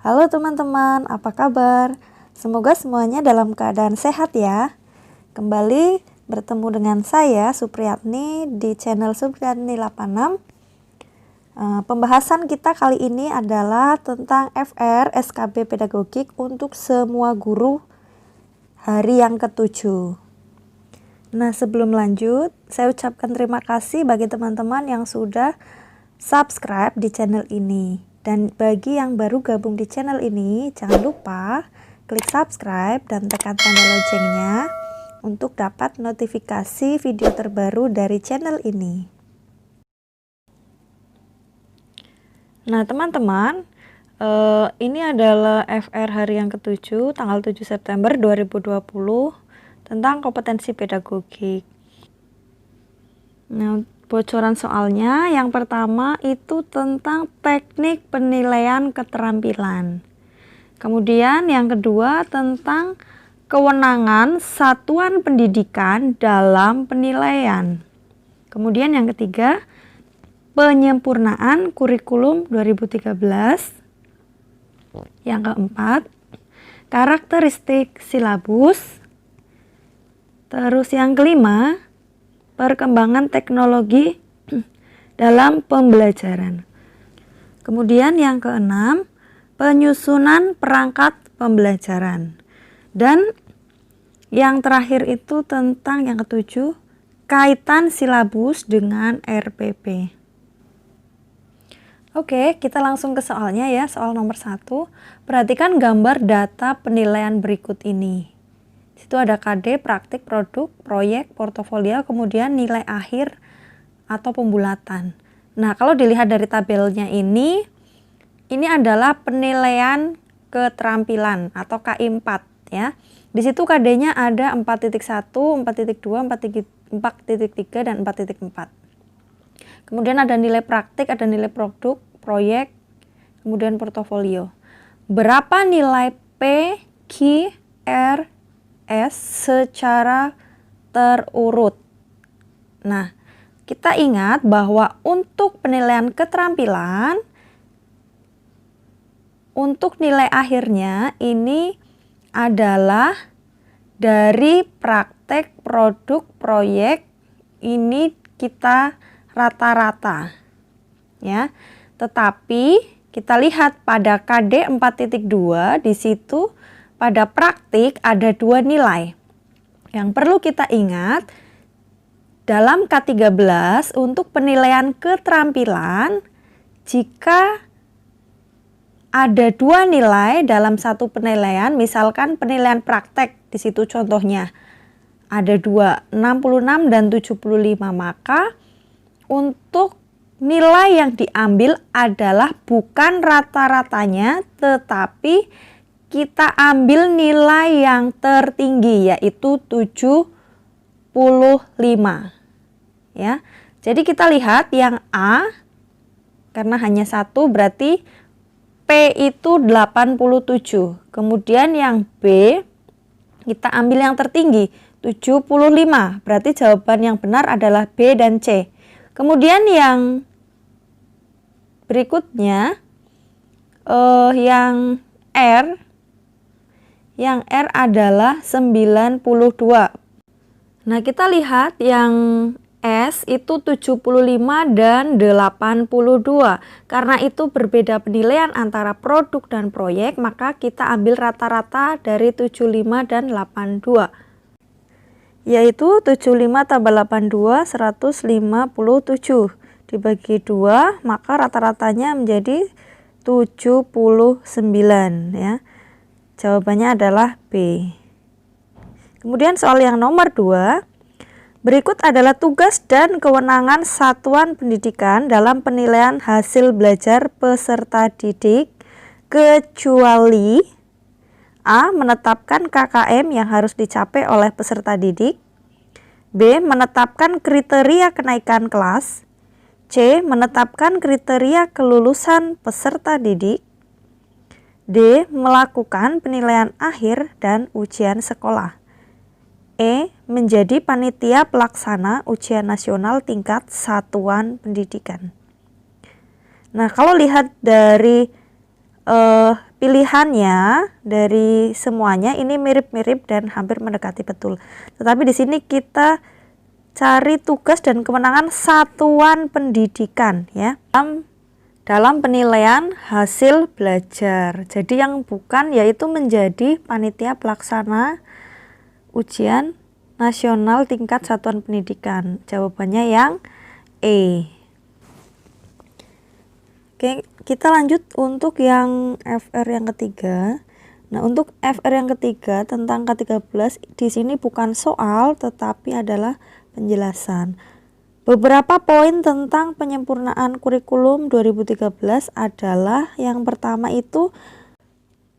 Halo teman-teman, apa kabar? Semoga semuanya dalam keadaan sehat ya. Kembali bertemu dengan saya Supriyatni di channel Supriyatni 86. Pembahasan kita kali ini adalah tentang FR SKB Pedagogik untuk semua guru hari yang ke-7. Nah, sebelum lanjut, saya ucapkan terima kasih bagi teman-teman yang sudah subscribe di channel ini. Dan bagi yang baru gabung di channel ini, jangan lupa klik subscribe dan tekan tanda loncengnya untuk dapat notifikasi video terbaru dari channel ini. Nah teman-teman, ini adalah FR hari yang ke-7 tanggal 7 September 2020 tentang kompetensi pedagogik. Nah, bocoran soalnya yang pertama itu tentang teknik penilaian keterampilan. Kemudian yang kedua tentang kewenangan satuan pendidikan dalam penilaian. Kemudian yang ketiga, penyempurnaan kurikulum 2013. Yang keempat, karakteristik silabus. Terus yang kelima, perkembangan teknologi dalam pembelajaran. Kemudian yang keenam, penyusunan perangkat pembelajaran. Dan yang terakhir itu tentang yang ketujuh, kaitan silabus dengan RPP. Oke, kita langsung ke soalnya ya. Soal nomor 1. Perhatikan gambar data penilaian berikut ini. Itu ada KD, praktik, produk, proyek, portofolio, kemudian nilai akhir atau pembulatan. Nah, kalau dilihat dari tabelnya ini adalah penilaian keterampilan atau KI4 ya. Di situ KD-nya ada 4.1, 4.2, 4.3 dan 4.4. Kemudian ada nilai praktik, ada nilai produk, proyek, kemudian portofolio. Berapa nilai P, Q, R, S secara terurut. Nah, kita ingat bahwa untuk penilaian keterampilan, untuk nilai akhirnya ini adalah dari praktek, produk, proyek, ini kita rata-rata. Ya. Tetapi kita lihat pada KD 4.2 di situ pada praktik ada 2 nilai. Yang perlu kita ingat, dalam K13 untuk penilaian keterampilan, jika ada 2 nilai dalam satu penilaian, misalkan penilaian praktek, di situ contohnya ada 2, 66 dan 75, maka untuk nilai yang diambil adalah bukan rata-ratanya, tetapi kita ambil nilai yang tertinggi, yaitu 75 ya. Jadi kita lihat yang A, karena hanya satu berarti P itu 87. Kemudian yang B kita ambil yang tertinggi 75, berarti jawaban yang benar adalah B dan C. Kemudian yang berikutnya yang R adalah 92. Nah, kita lihat yang S itu 75 dan 82. Karena itu berbeda penilaian antara produk dan proyek, maka kita ambil rata-rata dari 75 dan 82. Yaitu 75 tambah 82, 157. Dibagi 2, maka rata-ratanya menjadi 79 ya. Jawabannya adalah B. Kemudian soal yang nomor 2. Berikut adalah tugas dan kewenangan satuan pendidikan dalam penilaian hasil belajar peserta didik, kecuali A. Menetapkan KKM yang harus dicapai oleh peserta didik, B. Menetapkan kriteria kenaikan kelas, C. Menetapkan kriteria kelulusan peserta didik, D. Melakukan penilaian akhir dan ujian sekolah, E. Menjadi panitia pelaksana ujian nasional tingkat satuan pendidikan. Nah, kalau lihat dari pilihannya dari semuanya ini mirip-mirip dan hampir mendekati betul. Tetapi di sini kita cari tugas dan kewenangan satuan pendidikan ya. Dalam penilaian hasil belajar. Jadi yang bukan yaitu menjadi panitia pelaksana ujian nasional tingkat satuan pendidikan. Jawabannya yang E. Oke, kita lanjut untuk yang FR yang ketiga. Nah, untuk FR yang ketiga tentang K13 di sini bukan soal tetapi adalah penjelasan. Beberapa poin tentang penyempurnaan kurikulum 2013 adalah yang pertama itu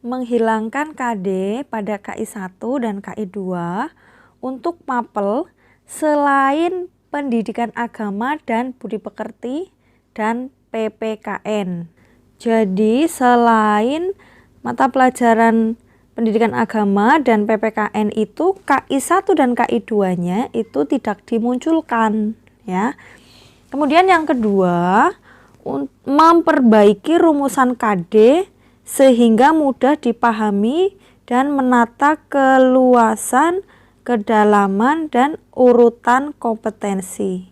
menghilangkan KD pada KI 1 dan KI 2 untuk mapel selain pendidikan agama dan budi pekerti dan PPKN. Jadi selain mata pelajaran pendidikan agama dan PPKN itu KI 1 dan KI 2-nya itu tidak dimunculkan ya. Kemudian yang kedua, memperbaiki rumusan KD sehingga mudah dipahami dan menata keluasan, kedalaman dan urutan kompetensi.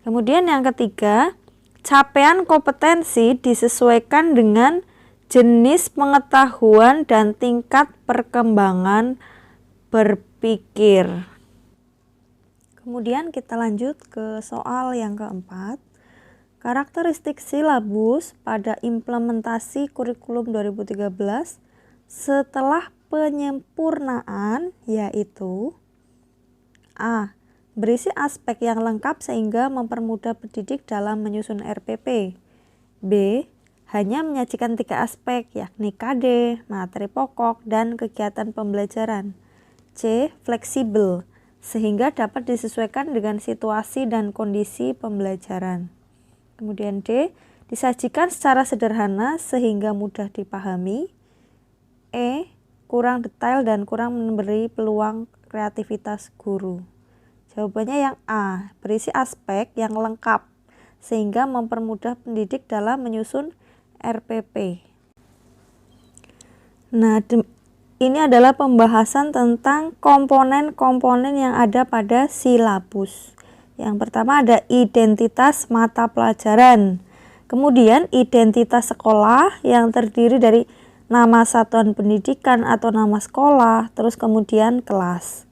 Kemudian yang ketiga, capaian kompetensi disesuaikan dengan jenis pengetahuan dan tingkat perkembangan berpikir. Kemudian kita lanjut ke soal yang keempat. Karakteristik silabus pada implementasi kurikulum 2013 setelah penyempurnaan yaitu A. Berisi aspek yang lengkap sehingga mempermudah pendidik dalam menyusun RPP. B. Hanya menyajikan 3 aspek yakni KD, materi pokok, dan kegiatan pembelajaran. C. Fleksibel sehingga dapat disesuaikan dengan situasi dan kondisi pembelajaran. Kemudian D. Disajikan secara sederhana sehingga mudah dipahami. E. Kurang detail dan kurang memberi peluang kreativitas guru. Jawabannya yang A. Berisi aspek yang lengkap sehingga mempermudah pendidik dalam menyusun RPP. Nah, ini adalah pembahasan tentang komponen-komponen yang ada pada silabus. Yang pertama ada identitas mata pelajaran. Kemudian identitas sekolah yang terdiri dari nama satuan pendidikan atau nama sekolah, terus kemudian kelas.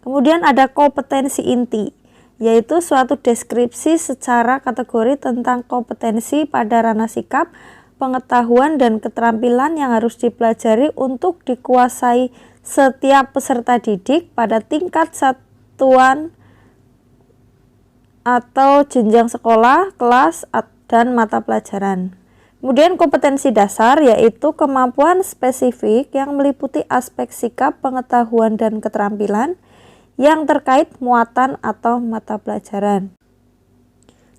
Kemudian ada kompetensi inti, yaitu suatu deskripsi secara kategori tentang kompetensi pada ranah sikap, pengetahuan dan keterampilan yang harus dipelajari untuk dikuasai setiap peserta didik pada tingkat satuan atau jenjang sekolah, kelas, dan mata pelajaran. Kemudian kompetensi dasar yaitu kemampuan spesifik yang meliputi aspek sikap, pengetahuan dan keterampilan yang terkait muatan atau mata pelajaran.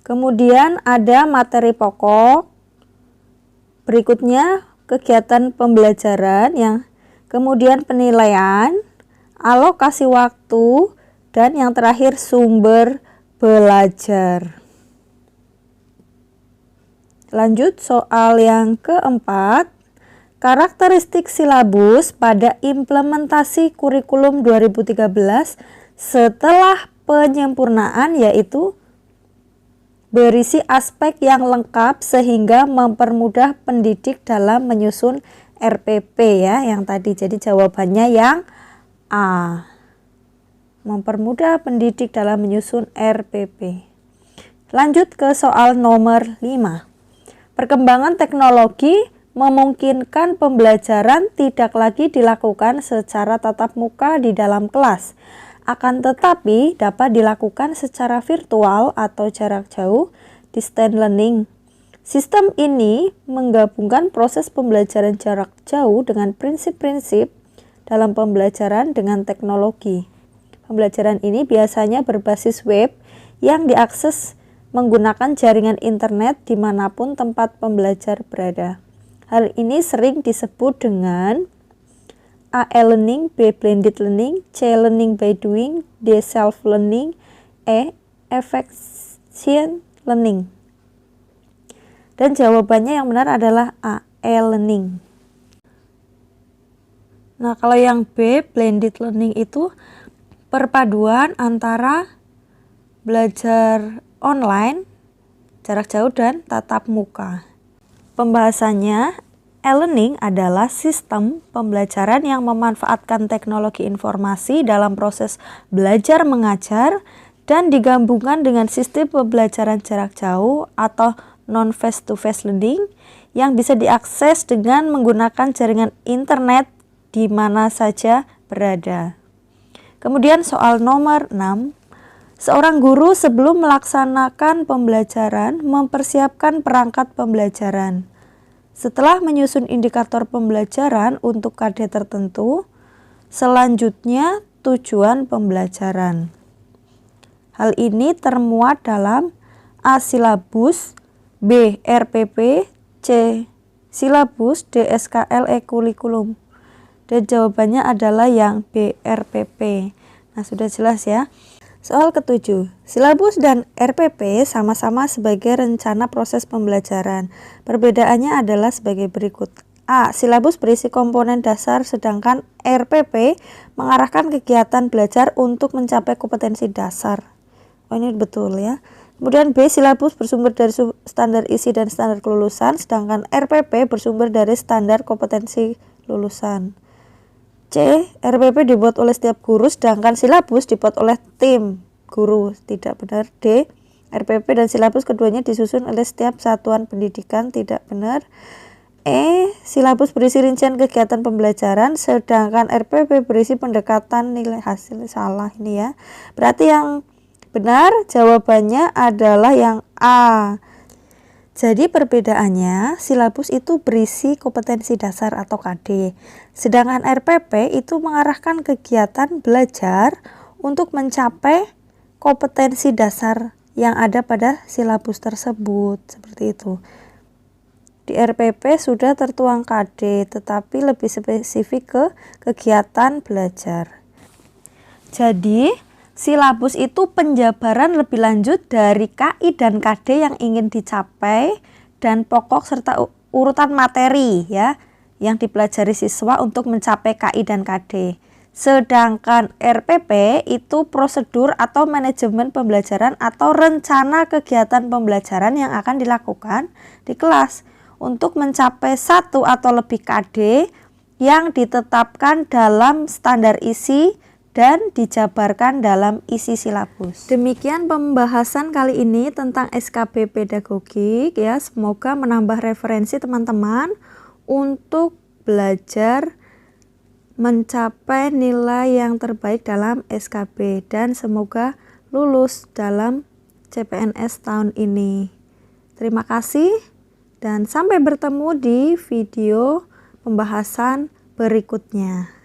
Kemudian ada materi pokok. Berikutnya kegiatan pembelajaran, yang kemudian penilaian, alokasi waktu, dan yang terakhir sumber belajar. Lanjut soal yang keempat. Karakteristik silabus pada implementasi kurikulum 2013 setelah penyempurnaan yaitu berisi aspek yang lengkap sehingga mempermudah pendidik dalam menyusun RPP ya, yang tadi. Jadi jawabannya yang A. Mempermudah pendidik dalam menyusun RPP. Lanjut ke soal nomor 5. Perkembangan teknologi memungkinkan pembelajaran tidak lagi dilakukan secara tatap muka di dalam kelas, akan tetapi dapat dilakukan secara virtual atau jarak jauh, distance learning. Sistem ini menggabungkan proses pembelajaran jarak jauh dengan prinsip-prinsip dalam pembelajaran dengan teknologi. Pembelajaran ini biasanya berbasis web yang diakses menggunakan jaringan internet dimanapun tempat pembelajar berada. Hal ini sering disebut dengan A. E-learning, B. blended learning, C. learning by doing, D. self-learning, E. efficient learning. Dan jawabannya yang benar adalah A. e-learning. Nah, kalau yang B, blended learning itu perpaduan antara belajar online, jarak jauh, dan tatap muka. Pembahasannya, e-learning adalah sistem pembelajaran yang memanfaatkan teknologi informasi dalam proses belajar mengajar dan digabungkan dengan sistem pembelajaran jarak jauh atau non-face-to-face learning yang bisa diakses dengan menggunakan jaringan internet di mana saja berada. Kemudian soal nomor 6, seorang guru sebelum melaksanakan pembelajaran mempersiapkan perangkat pembelajaran. Setelah menyusun indikator pembelajaran untuk KD tertentu, selanjutnya tujuan pembelajaran. Hal ini termuat dalam A. Silabus, B. RPP, C. Silabus, D. SKLE kurikulum. Dan jawabannya adalah yang B. RPP. Nah, sudah jelas ya. Soal ke-7, silabus dan RPP sama-sama sebagai rencana proses pembelajaran. Perbedaannya adalah sebagai berikut. A. Silabus berisi komponen dasar sedangkan RPP mengarahkan kegiatan belajar untuk mencapai kompetensi dasar. Oh, ini betul ya. Kemudian B. Silabus bersumber dari standar isi dan standar kelulusan, sedangkan RPP bersumber dari standar kompetensi lulusan. C. RPP dibuat oleh setiap guru, sedangkan silabus dibuat oleh tim guru. Tidak benar. D. RPP dan silabus keduanya disusun oleh setiap satuan pendidikan. Tidak benar. E. Silabus berisi rincian kegiatan pembelajaran, sedangkan RPP berisi pendekatan nilai hasil. Salah ini ya. Berarti yang benar jawabannya adalah yang A. Jadi perbedaannya, silabus itu berisi kompetensi dasar atau KD, sedangkan RPP itu mengarahkan kegiatan belajar untuk mencapai kompetensi dasar yang ada pada silabus tersebut. Seperti itu. Di RPP sudah tertuang KD, tetapi lebih spesifik ke kegiatan belajar. Jadi silabus itu penjabaran lebih lanjut dari KI dan KD yang ingin dicapai dan pokok serta urutan materi ya yang dipelajari siswa untuk mencapai KI dan KD. Sedangkan RPP itu prosedur atau manajemen pembelajaran atau rencana kegiatan pembelajaran yang akan dilakukan di kelas untuk mencapai satu atau lebih KD yang ditetapkan dalam standar isi dan dijabarkan dalam isi silabus. Demikian pembahasan kali ini tentang SKB pedagogik ya. Semoga menambah referensi teman-teman untuk belajar mencapai nilai yang terbaik dalam SKB dan semoga lulus dalam CPNS tahun ini. Terima kasih dan sampai bertemu di video pembahasan berikutnya.